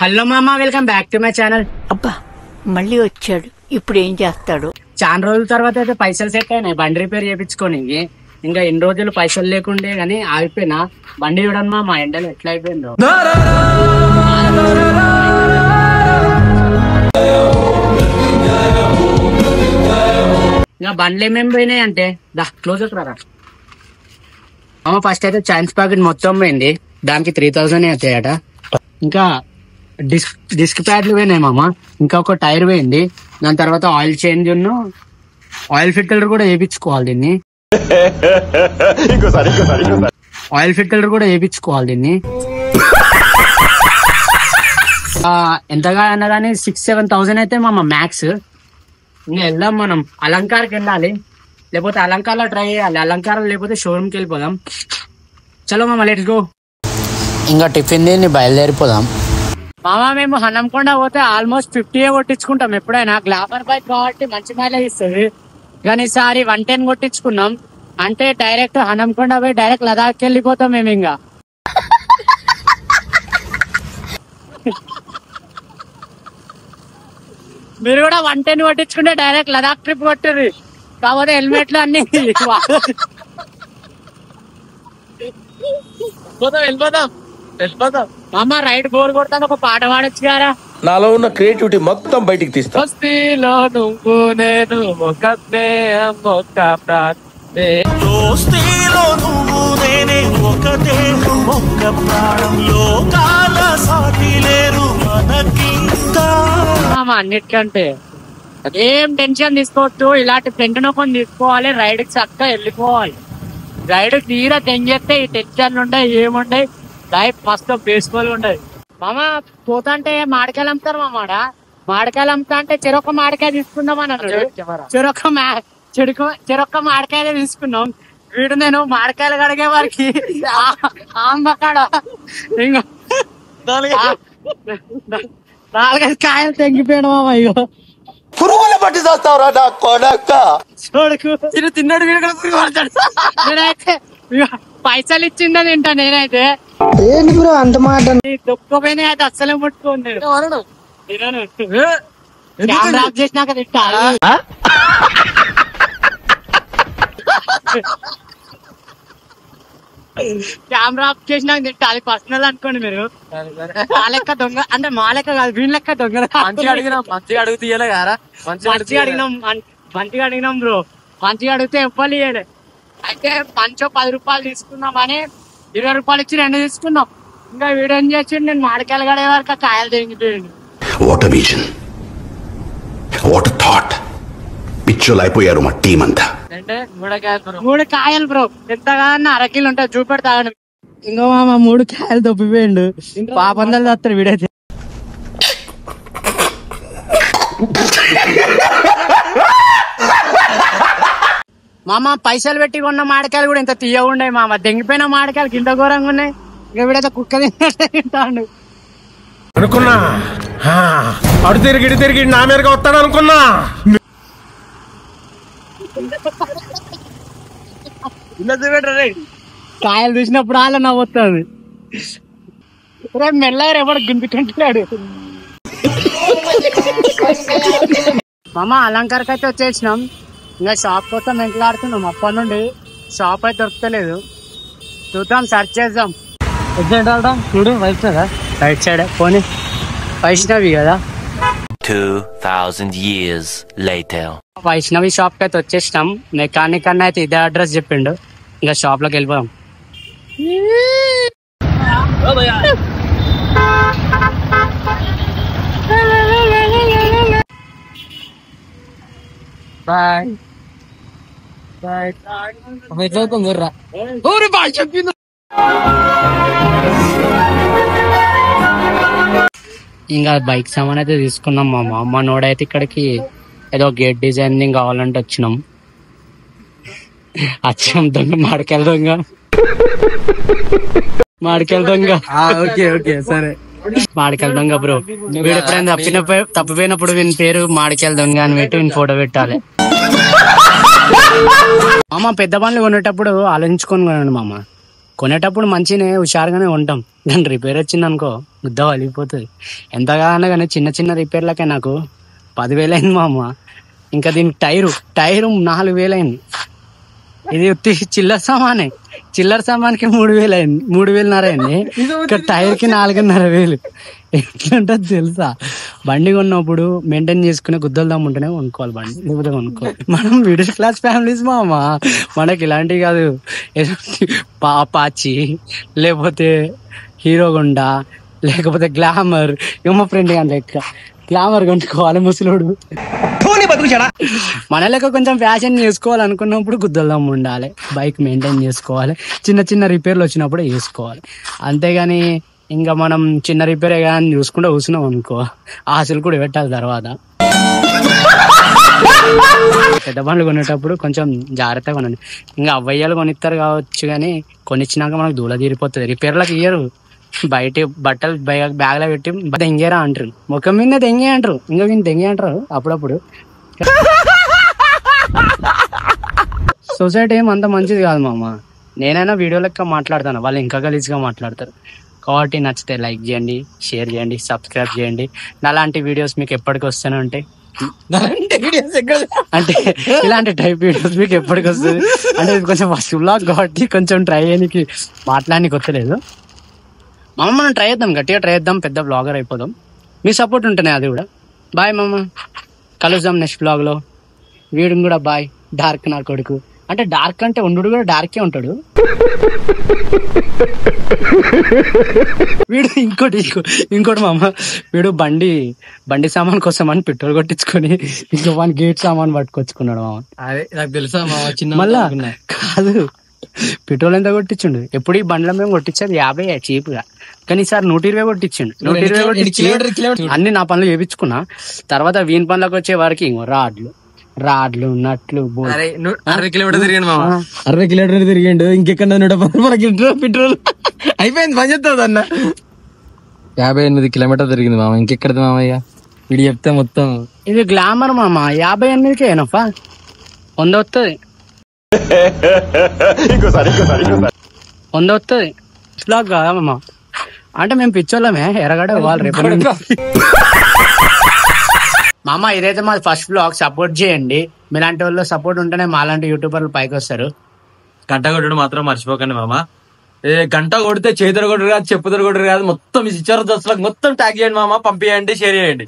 Hello మామా, welcome back to my channel. అబ్బా మళ్ళీ వచ్చాడు. ఇప్పుడు ఏం చేస్తాడు? చాలా రోజుల తర్వాత అయితే పైసలు సెట్ అయినాయి బండి రిపేర్ చేయించుకొని. ఇంకా ఎన్ని రోజులు పైసలు లేకుండే గానీ ఆగిపోయినా. బండి చూడమ్మా మా ఎండలు ఎట్లా అయిపోయిందో. ఇంకా బండ్లు ఏమేమి పోయినాయి అంటే క్లోజ్ రా అమ్మ. ఫస్ట్ అయితే చైన్స్ ప్యాకెట్ మొత్తం పోయింది, దానికి 3000 అవుతాయట. ఇంకా డిస్క్ ప్యాడ్లు పోయినాయి మామ. ఇంకా ఒక టైర్ పోయింది. దాని తర్వాత ఆయిల్ చేంజ్ ఆయిల్ ఫిల్టర్ కూడా వేయించుకోవాలి దీన్ని. ఆయిల్ ఫిల్టర్ కూడా వేయించుకోవాలి దీన్ని. ఎంతగా అన్నా కానీ 6-7,000 అయితే మామ మ్యాక్స్. ఇంకా వెళ్దాం మనం, అలంకార్కి వెళ్ళాలి, లేకపోతే అలంకార్లో ట్రై చేయాలి. అలంకారం లేకపోతే షోరూమ్కి వెళ్ళిపోదాం. చలో మామ, లెట్స్ గో. ఇంకా టిఫిన్ తిని బయలుదేరిపోదాం మామ. మేము హనంకొండ పోతే ఆల్మోస్ట్ 50 కొట్టించుకుంటాం ఎప్పుడైనా. గ్లామర్ బైక్ కాబట్టి మంచి మైలేజ్ ఇస్తుంది. కానీ ఈసారి 110 కొట్టించుకున్నాం. అంటే డైరెక్ట్ హనంకొండ పోయి డైరెక్ట్ లదాఖ్కి వెళ్ళిపోతాం మేము. ఇంకా మీరు కూడా 110 కొట్టించుకుంటే డైరెక్ట్ లదాఖ్ ట్రిప్ కొట్టింది. కాకపోతే హెల్మెట్లు అన్ని వెళ్ళిపోతాం. మామ రైడ్ బోర్ కొడతాను, ఒక పాట పాడొచ్చు గారా. నాలో ఉన్న క్రియేటివిటీ మొత్తం బయటికి తీస్తా. దోస్తీలో నువ్వు నేను ఒకటే ఒక అన్నిటికంటే ఏం టెన్షన్ తీసుకోవద్దు. ఇలాంటి ఫ్రెండ్ నొక్కని తీసుకోవాలి, రైడ్ కి చక్కగా వెళ్ళిపోవాలి. రైడ్ తీరా తెంగేస్తే ఈ టెన్షన్ ఉంటాయి, ఏముంటాయి. లైఫ్ మస్తు పీస్ఫుల్ ఉండదు మామ. పోతాంటే మామిడికాయలు అమ్ముతారు మామాడ. మామిడికాయలు అమ్ముతా అంటే చెరొక్క మామిడికాయ తీసుకుందాం అన్నాడు. చెరొక్క మామిడికాయలే తీసుకున్నాం. వీడు నేను మామిడికాయలు కడిగే వారికి ఆంబకాడ ఇంకా 4-5 కాయలు తెంగిపోయాడు మామ. అయ్యో పురుగుల పట్టి చేస్తావురా నా కొడక. చూడకు తిన్నాడు వీడు కూడా పురుగు పడతాడు. నేనైతే పైసలు ఇచ్చిందా తింటా. నేనైతే ఏంటి బ్రో అంత మాట? దొక్కపోయినా అయితే అస్సలే ముట్టుకోండి. కెమెరా ఆఫ్ చేసినాక తింటా. కెమెరా ఆఫ్ చేసినాక తింటా. అది పర్సనల్ అనుకోండి మీరు. మా లెక్క దొంగ అంటే మా లెక్క కాదు, వీళ్ళ లెక్క దొంగ. మంచిగా అడిగినాం బ్రో. మంచిగా అడిగితే ఎవ్వరు ఇయ్యలే. అయితే పంచో 10 రూపాయలు తీసుకుందామని 20 రూపాయలు ఇచ్చి 2 తీసుకున్నాం. ఇంకా వీడు ఏం చేసి నేను మామిడికాయలు కడే వరకు కాయలు తెగిపోయాడు. What vision, what thought. పిచ్చోలు అయిపోయారు మా టీం అంతా. అంటే 3 కాయలు బ్రో. ఎంతగా 1/2 కిలో ఉంటాయి, చూపెడతాను. ఇంకో మామ 3 కాయలు దొబ్బిపోయిండు. పాపందలు వస్తారు వీడైతే. మామ పైసలు పెట్టి కొన్న మామిడికాయలు కూడా ఇంత తీయ ఉన్నాయి మామ. దెంగిపోయిన మామిడికాయలు కింద ఘోరంగా ఉన్నాయి. ఇంకా వీడైతే కుక్క తింటాడు అనుకున్నా. అడు తిరిగి నా మీదకి వస్తాడు అనుకున్నా. కాయలు చూసినప్పుడు అలా నవ్వుతుంది. మెల్లగా ఎవడు గుంపుకుంటున్నాడు. మామ అలంకారకి అయితే వచ్చేసినాం. ఇంకా షాప్ కోసం వెంటలాడుతున్నాం అప్పటి నుండి. షాప్ అయితే దొరకలేదు. చూద్దాం, సర్చ్ చేద్దాం. చూడు రైట్ సైడ్ పోనీ. వైష్ణవి కదా. 2000 years later. వైష్ణవి షాప్ కి అయితే వచ్చేసినాం. మెకానిక్ అన్న అయితే ఇదే అడ్రస్ చెప్పిండు. ఇంకా షాప్ లోకి వెళ్ళిపోదాం. బాయ్ బాయ్ చెప్పింది. ఇంకా బైక్ సామాన్ అయితే తీసుకున్నాం మా అమ్మ నోడైతే. ఇక్కడికి ఏదో గేట్ డిజైనింగ్ కావాలంటే వచ్చినాం. దొంగ మామిడికాయల దొంగ. ఓకే సరే. మామిడికాయల దొంగ బ్రో. వీడు ఎప్పుడైనా తప్పిపోయినప్పుడు వీని పేరు మామిడికాయల దొంగ అని పెట్టి వీని ఫోటో పెట్టాలి. మామ పెద్ద పనులు కొనేటప్పుడు ఆలోచించుకొని కొనండి మామ. కొనేటప్పుడు మంచిగానే హుషారుగానే ఉంటాం, కానీ రిపేర్ వచ్చింది అనుకో గుద్ద వలిగిపోతుంది. ఎంతగానో కానీ చిన్న చిన్న రిపేర్లకే నాకు 10,000 అయింది మా అమ్మ. ఇంకా దీనికి టైరు 4,000 అయింది. ఇది చిల్లర సామాన్కి 3,000 అయింది, 3,500 అయింది. ఇంకా టైర్కి 4,500 ఎట్లుంటుంది తెలుసా? బండి కొన్నప్పుడు మెయింటైన్ చేసుకునే గుద్దలు దమ్ముంటేనే కొనుక్కోవాలి బండి, లేకపోతే కొనుక్కోవాలి. మనం మిడిల్ క్లాస్ ఫ్యామిలీస్ మా అమ్మ, మనకి ఇలాంటివి కాదు. అపాచీ లేకపోతే హీరో హోండా లేకపోతే గ్లామర్, మా ఫ్రెండ్ కానీ లెక్క గ్లామర్ కొనుక్కోవాలి ముసలోడు. మన లెక్క కొంచెం ఫ్యాషన్ చేసుకోవాలనుకున్నప్పుడు గుద్దలం ఉండాలి, బైక్ మెయింటైన్ చేసుకోవాలి, చిన్న చిన్న రిపేర్లు వచ్చినప్పుడు వేసుకోవాలి. అంతేగాని ఇంకా మనం చిన్న రిపేరే కానీ చూసుకుంటూ కూర్చున్నాం అనుకో ఆశలు కూడా పెట్టాలి తర్వాత. పెద్ద బండ్లు కొనేటప్పుడు కొంచెం జాగ్రత్తగా కొనండి. ఇంకా అవ్వయ్యాలు కొనిస్తారు కావచ్చు, కానీ కొనిచ్చినాక మనకు దూల తీరిపోతుంది. రిపేర్లకు ఇయ్యరు, బయట బట్టలు బ్యాగ్లో పెట్టి దెంగేరా అంటారు, ముఖం మీద దెంగే అంటారు, ఇంకా వీళ్ళు దెంగే అంటారు అప్పుడప్పుడు. సొసైటీ ఏం అంత మంచిది కాదు మామ. నేనైనా వీడియో లెక్క మాట్లాడతాను, వాళ్ళు ఇంకా గలీజ్గా మాట్లాడతారు. కాబట్టి నచ్చితే లైక్ చేయండి, షేర్ చేయండి, సబ్స్క్రైబ్ చేయండి. అలాంటి వీడియోస్ మీకు ఎప్పటికి వస్తూనే ఉంటాయి. అంటే ఇలాంటి టైప్ వీడియోస్ మీకు ఎప్పటికి వస్తుంది అంటే ఇది కొంచెం ఫస్ట్ వ్లాగ్ కాబట్టి కొంచెం ట్రై చేయడానికి మాట్లాడడానికి వస్తలేదు. మనం ట్రై చేద్దాం, గట్టిగా ట్రై చేద్దాం, పెద్ద బ్లాగర్ అయిపోదాం. మీ సపోర్ట్ ఉంటేనే అది కూడా. బాయ్ మామ, కలుద్దాం నెక్స్ట్ బ్లాగ్ లో. వీడు కూడా బాయ్. డార్క్ నా కొడుకు, అంటే డార్క్ అంటే ఉండు కూడా డార్కే ఉంటాడు. వీడు ఇంకోటి మామ, వీడు బండి సామాన్ కోసం అని పెట్రోల్ కొట్టించుకొని ఇంకో వన్ గేట్ సామాన్ పట్టుకొచ్చుకున్నాడు మామ. అదే నాకు తెలుసా మామ, చిన్న మళ్ళా కాదు పెట్రోల్ ఎంత కొట్టించుండు. ఎప్పుడు ఈ బండ్ల మేము కొట్టించేది 50 చీప్ గా, కానీ ఈసారి 120 కొట్టించిండు. 120 కొట్టించి అన్ని నా పనులు చేయించుకున్నా. తర్వాత వీని పనులకు వచ్చే వారికి ఇంకో రాడ్లు నట్లు 60 కిలోమీటర్ తిరిగాడు మామ. 60 కిలోమీటర్ తిరిగిండు. ఇంకెక్కడ 110 పెట్రోల్ అయిపోయింది, పని చెప్తావు అన్న. 58 కిలోమీటర్ తిరిగింది మామ, ఇంకెక్కడది మామయ్య వీడు చెప్తే మొత్తం. ఇది గ్లామర్ మామ, 58కే ఏనప్పా 100 వస్తుంది. 100 వస్తుంది బ్లాగ్ కాదా మామ? అంటే మేము పిచ్చోళ్ళమే, ఎరగడ వాళ్ళు రేపు. మామ ఇదైతే మాది ఫస్ట్ బ్లాగ్, సపోర్ట్ చేయండి. మీలాంటి వాళ్ళు సపోర్ట్ ఉంటేనే మాలాంటి యూట్యూబర్లు పైకి వస్తారు. గంట కొట్టడం మాత్రం మర్చిపోకండి మామ. గంట కొడితే చేతులు కొట్టరు కాదు, చెప్పుతలు కొట్టరు కాదు, మొత్తం ఈ చిచ్చర దోస్తులకు మొత్తం ట్యాగ్ చేయండి మామ, పంపించండి, షేర్ చేయండి.